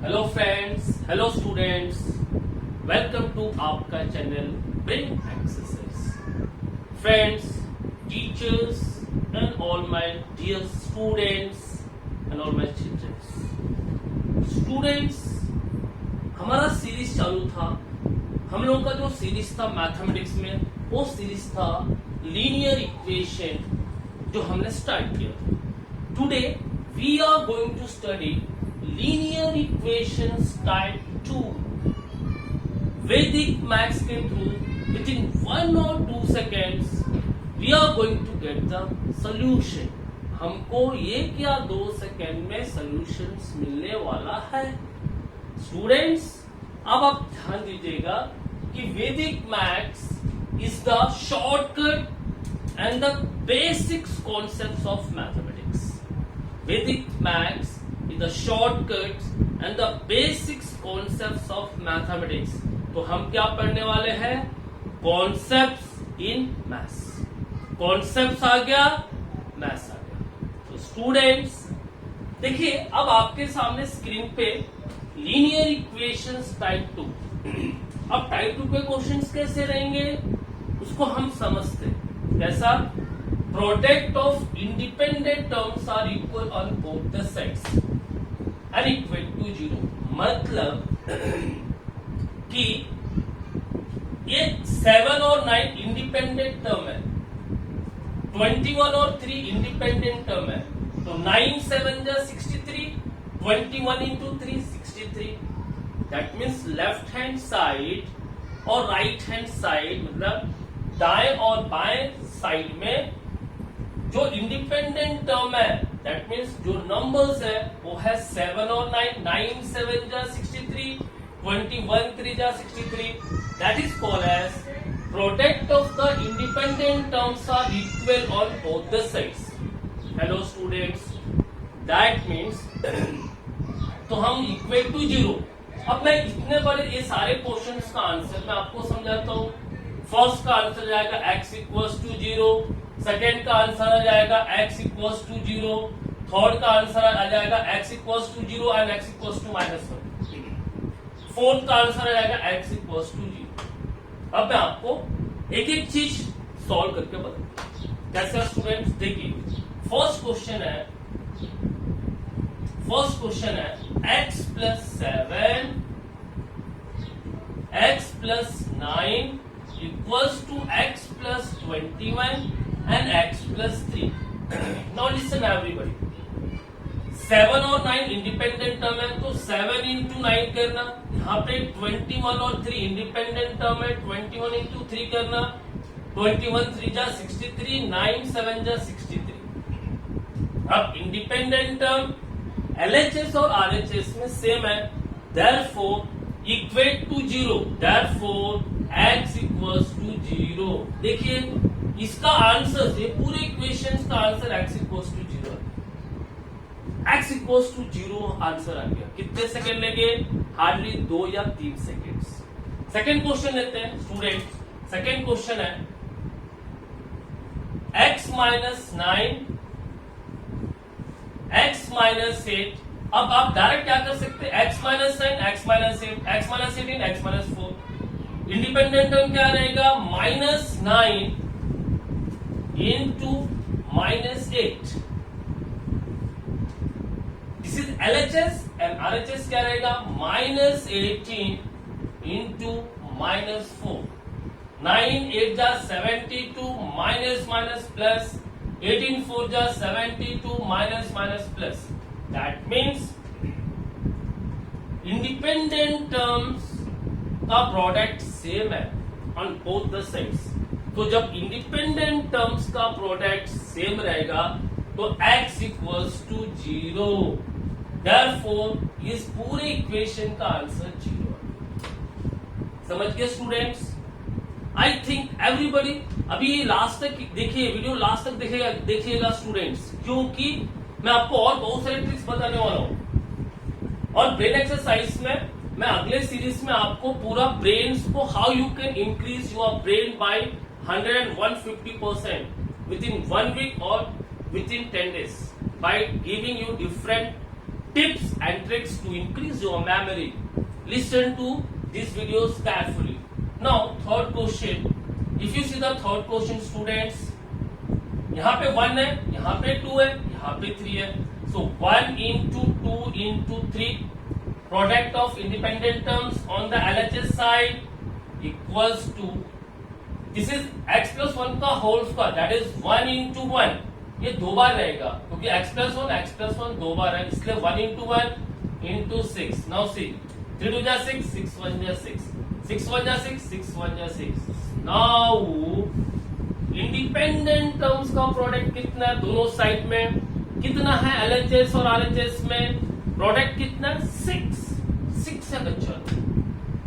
Hello friends, hello students, welcome to आपका channel brain exercise. Friends, teachers and all my dear students and all my childrens. Students, हमारा series चालू था। हम लोगों का जो सीरीज था मैथमेटिक्स में, वो सीरीज था लीनियर इक्वेशन, जो हमने स्टार्ट किया था। Today we are going to study linear equations type 2. Vedic maths came through within 1 or 2 seconds. We are going to get the solution. हमको ये क्या 2 सेकेंड में solutions मिलने वाला है। स्टूडेंट्स, अब आप ध्यान दीजिएगा कि Vedic maths is the shortcut and the basic concepts of mathematics. Vedic maths the shortcuts and the basics concepts of mathematics. तो हम क्या पढ़ने वाले हैं? Concepts in maths. कॉन्सेप्ट्स आ गया, मैथ्स आ गया। तो स्टूडेंट्स देखिए, अब आपके सामने स्क्रीन पे लीनियर इक्वेशंस टाइप 2। अब टाइप 2 के क्वेश्चंस कैसे रहेंगे उसको हम समझते हैं। कैसा? Product of independent terms are equal on both the sides and equal to 0। मतलब कि ये 7 और 9 इंडिपेंडेंट टर्म है, 21 और 3 इंडिपेंडेंट टर्म है। तो 9 7 जा 63, 21 into 3 63। That means left hand side और राइट हैंड साइड, मतलब दाएं और बाएं साइड में जो इंडिपेंडेंट टर्म है, दैट मीन्स जो नंबर्स है वो है 7 और 9। 9 7 जा 63, 21 3 जा 63। That is called as product of the independent terms are equal on both the sides. Hello students, that means तो हम इक्वल टू 0। अब मैं इतने बड़े ये सारे क्वेश्चंस का आंसर मैं आपको समझाता हूँ। फर्स्ट का आंसर जाएगा x इक्वल्स टू 0, सेकेंड का आंसर आ जाएगा x इक्वल्स टू 0, थर्ड का आंसर आ जाएगा x equals to 0 and x equals to -1, fourth का आंसर आ जाएगा x इक्वल्स टू 0। अब मैं आपको एक एक चीज सॉल्व करके बताऊं। कैसे स्टूडेंट्स? देखिए, फर्स्ट क्वेश्चन है x plus 7 x plus 9 equals to x plus 21 and x plus 3. Now listen everybody. 7 और 9 इंडिपेंडेंट टर्म है, तो 7 इंटू 9 करना। यहाँ पे 21 और 3 इंडिपेंडेंट टर्म है, 21 इंटू 3 करना। 21 3 जा 63, 9 7 जा 63। अब इंडिपेंडेंट टर्म LHS और RHS में सेम है, therefore equate to 0, therefore x equals to 0। देखिए, इसका आंसर, ये पूरे इक्वेशंस का आंसर x इक्वल्स टू 0 है। x इक्वल्स टू 0 आंसर आ गया। कितने सेकंड लगे? हार्डली 2 या 3 सेकंड्स। सेकंड क्वेश्चन लेते हैं स्टूडेंट्स। सेकंड क्वेश्चन है x माइनस 9 x माइनस 8। अब आप डायरेक्ट क्या कर सकते हैं? x minus 9 x minus 8, x minus 18 x minus 4। Independent term क्या रहेगा? -9 into -8। This is LHS and RHS क्या रहेगा? -18 इंटू -4। 9 8 जा 72, माइनस माइनस प्लस, 18 4 जा 72, minus minus plus. That means independent terms का प्रोडक्ट सेम है ऑन बोथ द साइड्स। तो जब इंडिपेंडेंट टर्म्स का प्रोडक्ट सेम रहेगा तो x इक्वल्स टू 0। देयरफॉर इस पूरे इक्वेशन का आंसर 0 है। समझ गए स्टूडेंट्स? आई थिंक एवरीबडी अभी लास्ट तक देखिए, वीडियो लास्ट तक देखिएगा स्टूडेंट्स, क्योंकि मैं आपको और बहुत सारे ट्रिक्स बताने वाला हूं। और ब्रेन एक्सरसाइज में मैं अगले सीरीज में आपको पूरा ब्रेन को how you can increase your brain by 100 and 150% within 1 week और within 10 days by giving you different tips and tricks to increase your memory. Listen to these videos carefully. Now third question. If you see the third question students, यहाँ पे 1 है, यहाँ पे 2 है, यहाँ पे 3 है. So 1 into 2 into 3, product of independent terms on the LHS side equals to, this is x plus 1 का whole square, that is 1 into 1. ये दो बार रहेगा क्योंकि x plus 1 दो बार है, इसलिए 1 into 1 into 6. Now see, 3 2 जा 6, 6 1 जा 6, 6 1 जा 6, 6 1 जा 6. Now इंडिपेंडेंट टर्म्स का प्रोडक्ट कितना है दोनों साइड में, कितना है LHS और RHS में, प्रोडक्ट कितना 6 है बच्चों.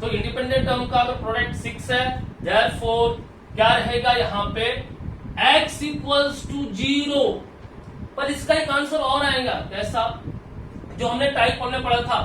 तो इंडिपेंडेंट टर्म का अगर प्रोडक्ट 6 है, देयरफॉर क्या रहेगा यहाँ पे x इक्वल्स टू 0. पर इसका एक आंसर और आएगा, कैसा, जो हमने टाइप 1 में पढ़ा था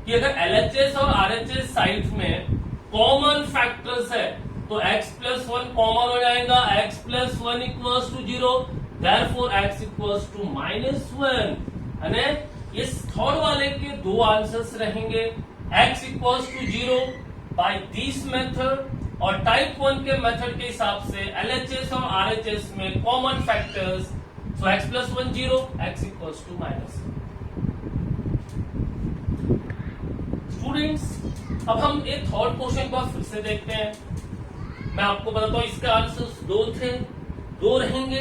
कि अगर LHS और RHS साइड में कॉमन फैक्टर्स है तो x plus 1 कॉमन हो जाएगा, x plus 1 equals to 0, therefore x equals to -1. यानी इस थर्ड वाले के दो आंसर्स रहेंगे, x equals to 0 by this method और टाइप 1 के मेथड के हिसाब से LHS और RHS में common factors, so x plus 1 0, x equals to -1. Students, अब हम एक थर्ड क्वेश्चन को फिर से देखते हैं. मैं आपको बताता हूं इसके आंसर्स दो रहेंगे,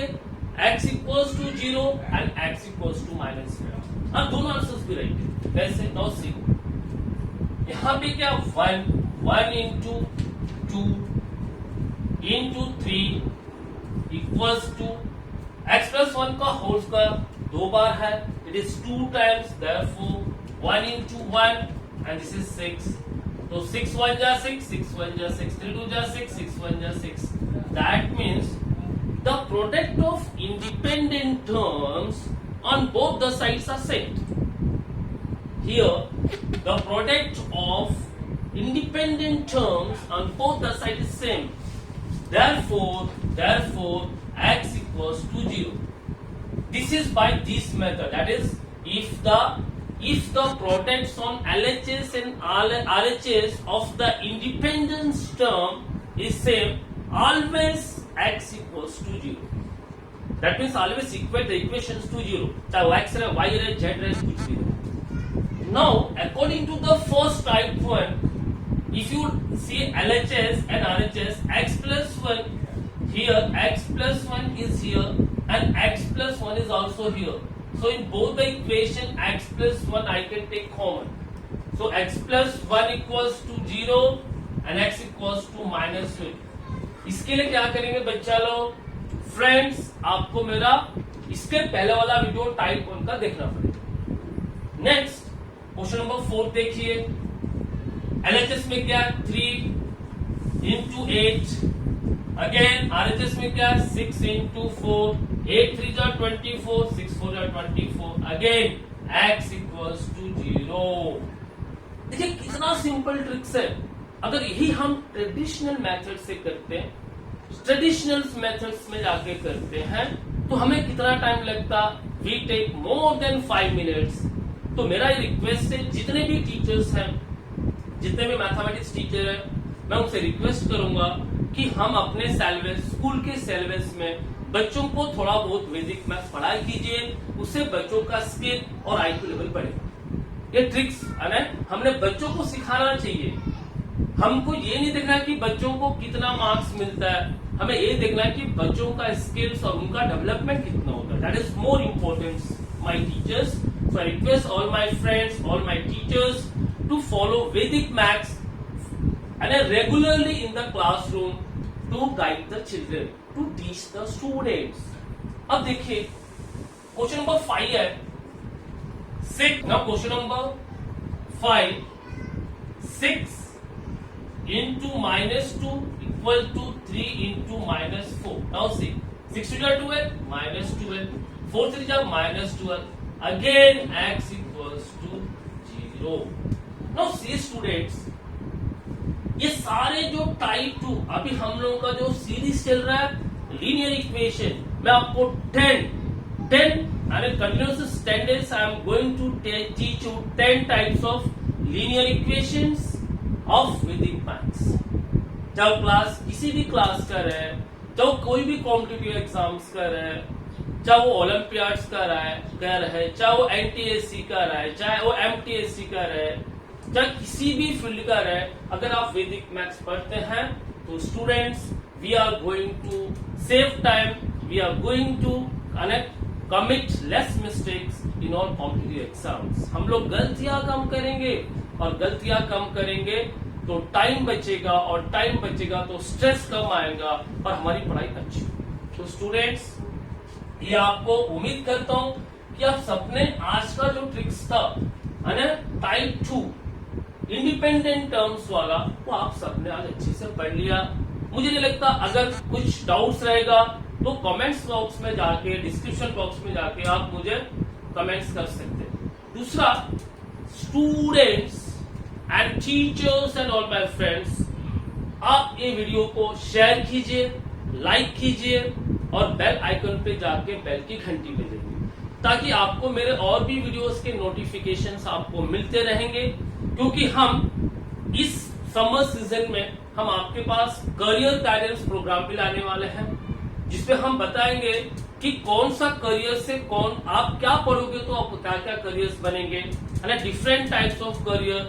x equals to 0 and x equals to -1. अब दोनों आंसर्स भी रहेंगे. वैसे नाउ सी, यहां पे क्या 1 into 2 into 3 equals to x plus 1 का होल स्क्वायर दो बार है, it is 2 times, therefore 1 into 1 and this is 6. So 6 1 जा 6, 6 1 जा 6, 3 2 जा 6, 6 1 जा 6. That means the product of independent terms on both the sides are same. Here, the product of independent terms on both the sides is same. Therefore, x equals to 0. This is by this method. That is, if the products on LHS and RHS of the independence term is same, always x equals to 0. That means always equate the equations to 0. चाहे x रहे, y रहे, z रहे, कुछ भी रहे. Now, according to the first type 1, if you see LHS and RHS, x plus 1 here, x plus 1 is here, and x plus 1 is also here. So in both the equation x plus 1 I can take common. So x plus 1 equals to 0 and x equals to -1. इसके लिए क्या करेंगे बच्चा लोग, friends, आपको मेरा इसके पहले वाला वीडियो टाइप 1 का देखना पड़ेगा. नेक्स्ट क्वेश्चन नंबर 4 देखिए. LHS में क्या 3 into 8, अगेन RHS में क्या 6 into 4, 8 3 जा 24, 6 4 जा 24, अगेन x इक्वल्स टू 0. देखिए कितना सिंपल ट्रिक्स है. अगर यही हम ट्रेडिशनल मेथड से करते हैं, ट्रेडिशनल मेथड्स में जाके करते हैं, तो हमें कितना टाइम लगता, we take more than 5 minutes. तो मेरा ये रिक्वेस्ट है, जितने भी टीचर्स हैं, जितने भी मैथमेटिक्स टीचर हैं, मैं उनसे रिक्वेस्ट करूंगा कि हम अपने सिलेबस, स्कूल के सिलेबस में बच्चों को थोड़ा बहुत बेसिक मैथ्स पढ़ाई कीजिए, उससे बच्चों का स्किल और IQ लेवल बढ़ेगा. ये ट्रिक्स हमने बच्चों को सिखाना चाहिए. हमको ये नहीं देखना कि बच्चों को कितना मार्क्स मिलता है, हमें ये देखना है कि बच्चों का स्किल्स और उनका डेवलपमेंट कितना होता है. That is more important my teachers. So I request all my friends, all my teachers to follow Vedic maths and regularly in the classroom to guide the children, to teach the students. अब देखिए question number 5 है 6. now question number 5, 6 into -2 equal to 3 into -4. now see, 6 2 12, -12, 4 3 -12, again x equals to 0. now see students, ये सारे जो type 2 अभी हम लोगों का जो सीरीज चल रहा है लीनियर इक्वेशन, मैं आपको 10 and continuous 10 days I am going to teach you 10 types of linear equations of Vedic maths. जब क्लास किसी भी क्लास का रहे, चाहे कोई भी कॉम्पिटिटिव एग्जाम्स का रहे, चाहे वो ओलंपियाड्स का रहे, चाहे वो एनटीएससी का रहे, चाहे वो एमटीएससी का रहे, चाहे किसी भी फील्ड का रहे, अगर आप वैदिक मैथ्स पढ़ते हैं तो students we are going to save time, we are going to commit less mistakes in all competitive exams. हम लोग गलतियां कम करेंगे और गलतियां कम करेंगे तो टाइम बचेगा और टाइम बचेगा तो स्ट्रेस कम आएगा और हमारी पढ़ाई अच्छी होगी. तो स्टूडेंट्स ये आपको उम्मीद करता हूं कि आप सबने आज का जो ट्रिक्स था टाइप 2 इंडिपेंडेंट टर्म्स वाला वो आप सबने आज अच्छे से पढ़ लिया. मुझे नहीं लगता अगर कुछ डाउट्स रहेगा तो कमेंट्स बॉक्स में जाके, डिस्क्रिप्शन बॉक्स में जाके आप मुझे कमेंट्स कर सकते हैं. दूसरा, students and teachers and all my friends, आप ये वीडियो को शेयर कीजिए, लाइक कीजिए और बेल आइकन पे जाके बेल की घंटी बजाइए ताकि आपको मेरे और भी वीडियोस के नोटिफिकेशंस आपको मिलते रहेंगे. क्योंकि हम इस समर सीजन में हम आपके पास करियर गाइडेंस प्रोग्राम भी लाने वाले हैं जिसपे हम बताएंगे कि कौन सा करियर से आप क्या पढ़ोगे तो आप क्या क्या करियर्स बनेंगे, डिफरेंट टाइप्स ऑफ करियर,